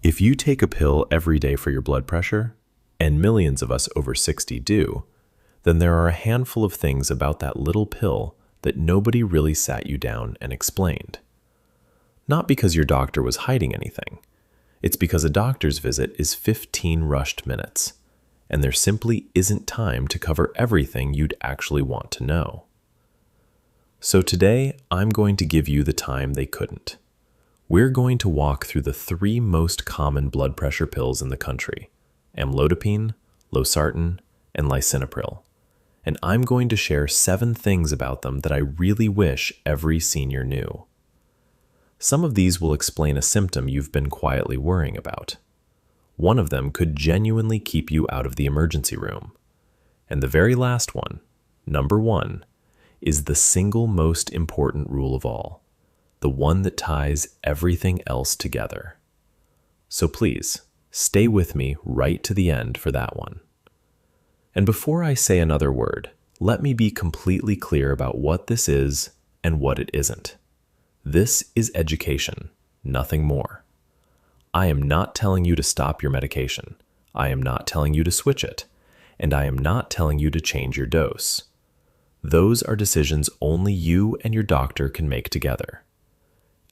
If you take a pill every day for your blood pressure, and millions of us over 60 do, then there are a handful of things about that little pill that nobody really sat you down and explained. Not because your doctor was hiding anything. It's because a doctor's visit is 15 rushed minutes, and there simply isn't time to cover everything you'd actually want to know. So today, I'm going to give you the time they couldn't. We're going to walk through the 3 most common blood pressure pills in the country: Amlodipine, Losartan, and Lisinopril. And I'm going to share 7 things about them that I really wish every senior knew. Some of these will explain a symptom you've been quietly worrying about. One of them could genuinely keep you out of the emergency room. And the very last one, number 1, is the single most important rule of all, the one that ties everything else together. So please, stay with me right to the end for that one. And before I say another word, let me be completely clear about what this is and what it isn't. This is education, nothing more. I am not telling you to stop your medication. I am not telling you to switch it. And I am not telling you to change your dose. Those are decisions only you and your doctor can make together.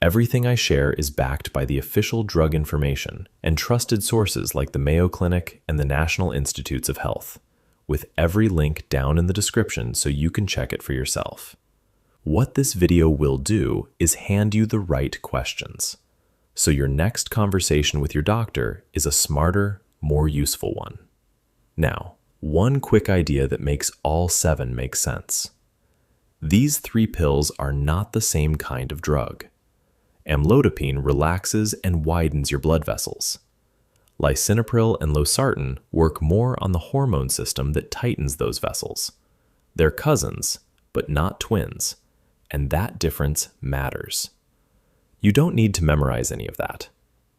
Everything I share is backed by the official drug information and trusted sources like the Mayo Clinic and the National Institutes of Health, with every link down in the description so you can check it for yourself. What this video will do is hand you the right questions, so your next conversation with your doctor is a smarter, more useful one. Now, one quick idea that makes all 7 make sense. These 3 pills are not the same kind of drug. Amlodipine relaxes and widens your blood vessels. Lisinopril and Losartan work more on the hormone system that tightens those vessels. They're cousins, but not twins, and that difference matters. You don't need to memorize any of that.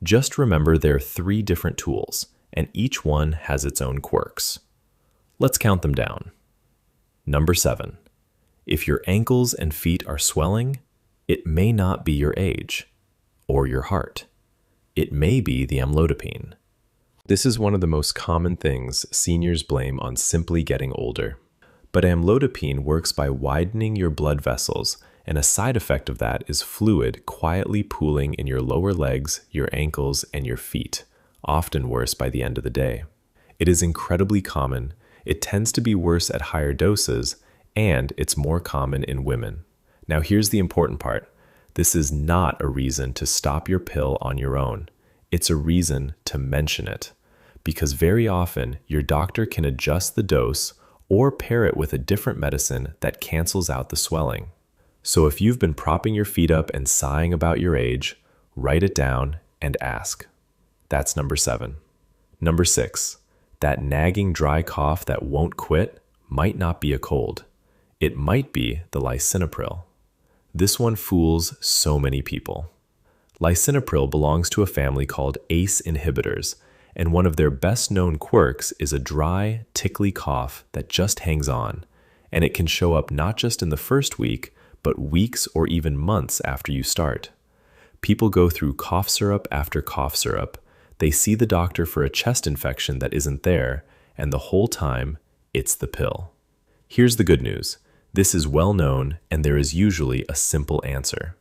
Just remember there are 3 different tools, and each one has its own quirks. Let's count them down. Number 7. If your ankles and feet are swelling, it may not be your age or your heart. It may be the amlodipine. This is one of the most common things seniors blame on simply getting older. But amlodipine works by widening your blood vessels, and a side effect of that is fluid quietly pooling in your lower legs, your ankles, and your feet, often worse by the end of the day. It is incredibly common, it tends to be worse at higher doses, and it's more common in women. Now here's the important part. This is not a reason to stop your pill on your own. It's a reason to mention it, because very often your doctor can adjust the dose or pair it with a different medicine that cancels out the swelling. So if you've been propping your feet up and sighing about your age, write it down and ask. That's number 7. Number 6, that nagging dry cough that won't quit might not be a cold. It might be the lisinopril. This one fools so many people. Lisinopril belongs to a family called ACE inhibitors, and one of their best-known quirks is a dry, tickly cough that just hangs on, and it can show up not just in the first week, but weeks or even months after you start. People go through cough syrup after cough syrup. They see the doctor for a chest infection that isn't there, and the whole time, it's the pill. Here's the good news. This is well known, and there is usually a simple answer.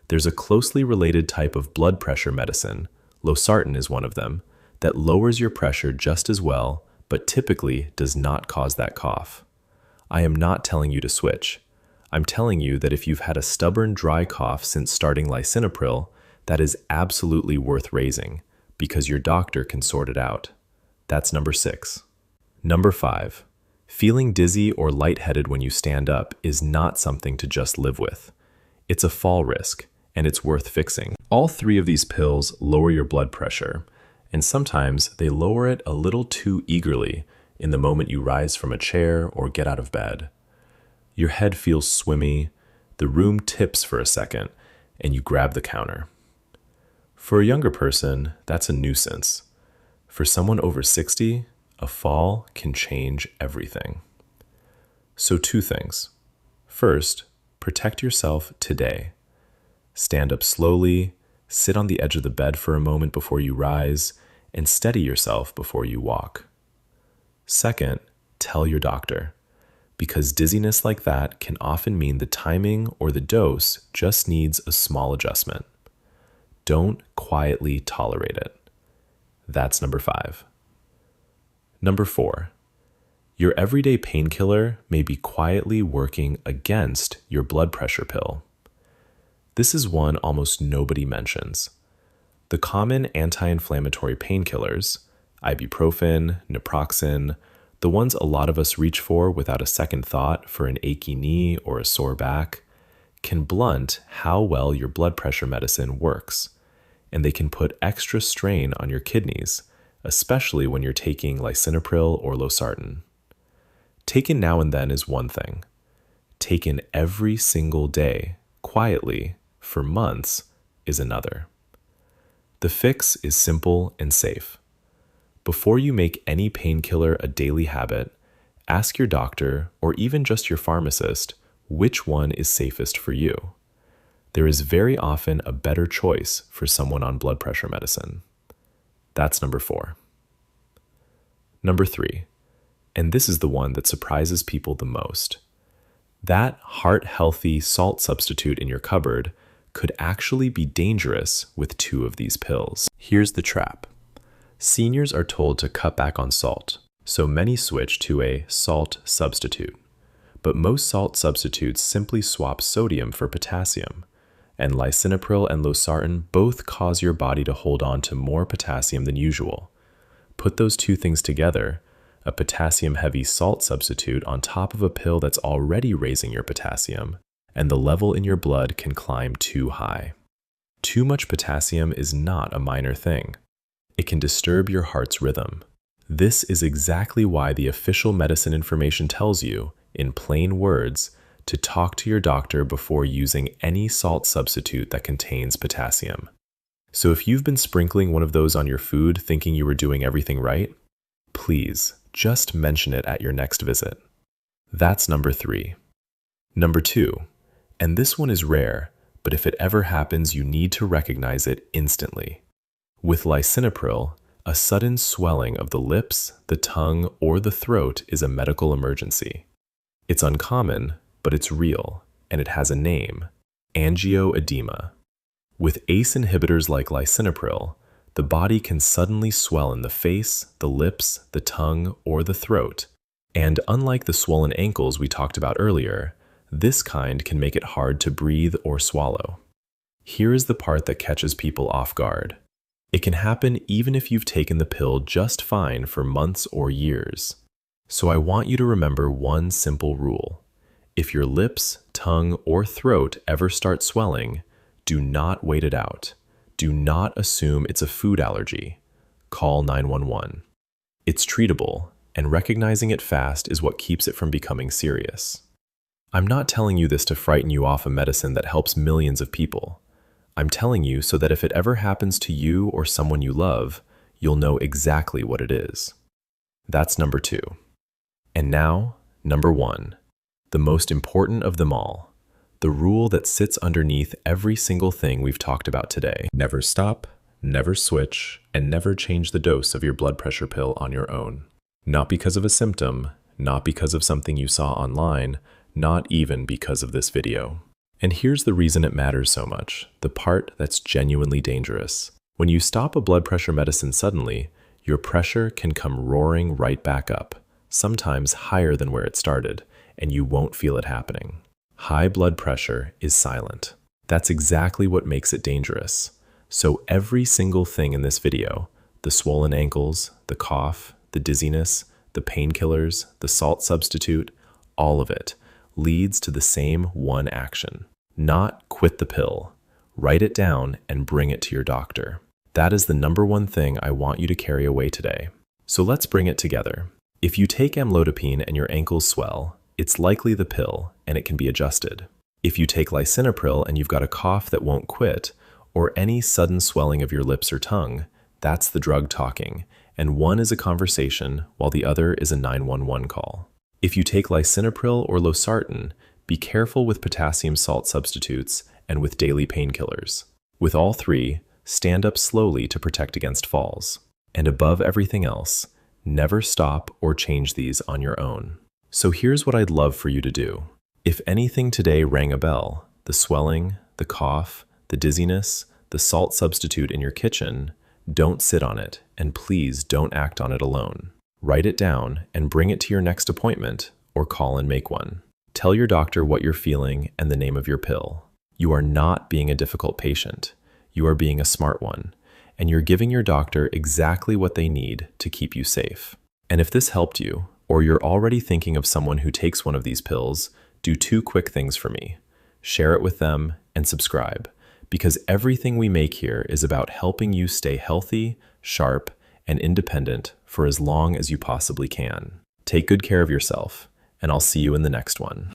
There's a closely related type of blood pressure medicine, Losartan is one of them, that lowers your pressure just as well, but typically does not cause that cough. I am not telling you to switch. I'm telling you that if you've had a stubborn dry cough since starting lisinopril, that is absolutely worth raising, because your doctor can sort it out. That's number 6. Number 5. Feeling dizzy or lightheaded when you stand up is not something to just live with. It's a fall risk, and it's worth fixing. All 3 of these pills lower your blood pressure, and sometimes they lower it a little too eagerly in the moment you rise from a chair or get out of bed. Your head feels swimmy, the room tips for a second, and you grab the counter. For a younger person, that's a nuisance. For someone over 60, a fall can change everything. So 2 things. First, protect yourself today. Stand up slowly, Sit on the edge of the bed for a moment before you rise, and steady yourself before you walk. Second, tell your doctor, because dizziness like that can often mean the timing or the dose just needs a small adjustment. Don't quietly tolerate it. That's number 5. Number 4, your everyday painkiller may be quietly working against your blood pressure pill. This is one almost nobody mentions. The common anti-inflammatory painkillers, ibuprofen, naproxen, the ones a lot of us reach for without a second thought for an achy knee or a sore back, can blunt how well your blood pressure medicine works, and they can put extra strain on your kidneys, especially when you're taking Lisinopril or Losartan. Taken now and then is one thing. Taken every single day, quietly, for months, is another. The fix is simple and safe. Before you make any painkiller a daily habit, ask your doctor or even just your pharmacist which one is safest for you. There is very often a better choice for someone on blood pressure medicine. That's number 4. Number 3, and this is the one that surprises people the most. That heart-healthy salt substitute in your cupboard could actually be dangerous with 2 of these pills. Here's the trap. Seniors are told to cut back on salt, so many switch to a salt substitute. But most salt substitutes simply swap sodium for potassium, and Lisinopril and Losartan both cause your body to hold on to more potassium than usual. Put those 2 things together, a potassium-heavy salt substitute on top of a pill that's already raising your potassium, and the level in your blood can climb too high. Too much potassium is not a minor thing. It can disturb your heart's rhythm. This is exactly why the official medicine information tells you, in plain words, to talk to your doctor before using any salt substitute that contains potassium. So if you've been sprinkling one of those on your food thinking you were doing everything right, please just mention it at your next visit. That's number 3. Number 2, and this one is rare, but if it ever happens, you need to recognize it instantly. With Lisinopril, a sudden swelling of the lips, the tongue, or the throat is a medical emergency. It's uncommon, but it's real, and it has a name: angioedema. With ACE inhibitors like Lisinopril, the body can suddenly swell in the face, the lips, the tongue, or the throat, and unlike the swollen ankles we talked about earlier, this kind can make it hard to breathe or swallow. Here is the part that catches people off guard. It can happen even if you've taken the pill just fine for months or years. So I want you to remember one simple rule. If your lips, tongue, or throat ever start swelling, do not wait it out. Do not assume it's a food allergy. Call 911. It's treatable, and recognizing it fast is what keeps it from becoming serious. I'm not telling you this to frighten you off a medicine that helps millions of people. I'm telling you so that if it ever happens to you or someone you love, you'll know exactly what it is. That's number 2. And now, number 1, the most important of them all, the rule that sits underneath every single thing we've talked about today. Never stop, never switch, and never change the dose of your blood pressure pill on your own. Not because of a symptom, not because of something you saw online, not even because of this video. And here's the reason it matters so much, the part that's genuinely dangerous. When you stop a blood pressure medicine suddenly, your pressure can come roaring right back up, sometimes higher than where it started, and you won't feel it happening. High blood pressure is silent. That's exactly what makes it dangerous. So every single thing in this video, the swollen ankles, the cough, the dizziness, the painkillers, the salt substitute, all of it leads to the same one action. Not quit the pill. Write it down and bring it to your doctor. That is the number 1 thing I want you to carry away today. So let's bring it together. If you take amlodipine and your ankles swell, it's likely the pill, and it can be adjusted. If you take Lisinopril and you've got a cough that won't quit, or any sudden swelling of your lips or tongue, that's the drug talking, and one is a conversation while the other is a 911 call. If you take Lisinopril or Losartan, be careful with potassium salt substitutes and with daily painkillers. With all three, stand up slowly to protect against falls. And above everything else, never stop or change these on your own. So here's what I'd love for you to do. If anything today rang a bell, the swelling, the cough, the dizziness, the salt substitute in your kitchen, don't sit on it, and please don't act on it alone. Write it down and bring it to your next appointment or call and make one. Tell your doctor what you're feeling and the name of your pill. You are not being a difficult patient. You are being a smart one, and you're giving your doctor exactly what they need to keep you safe. And if this helped you, or you're already thinking of someone who takes one of these pills, do 2 quick things for me. Share it with them and subscribe, because everything we make here is about helping you stay healthy, sharp, and independent for as long as you possibly can. Take good care of yourself, and I'll see you in the next one.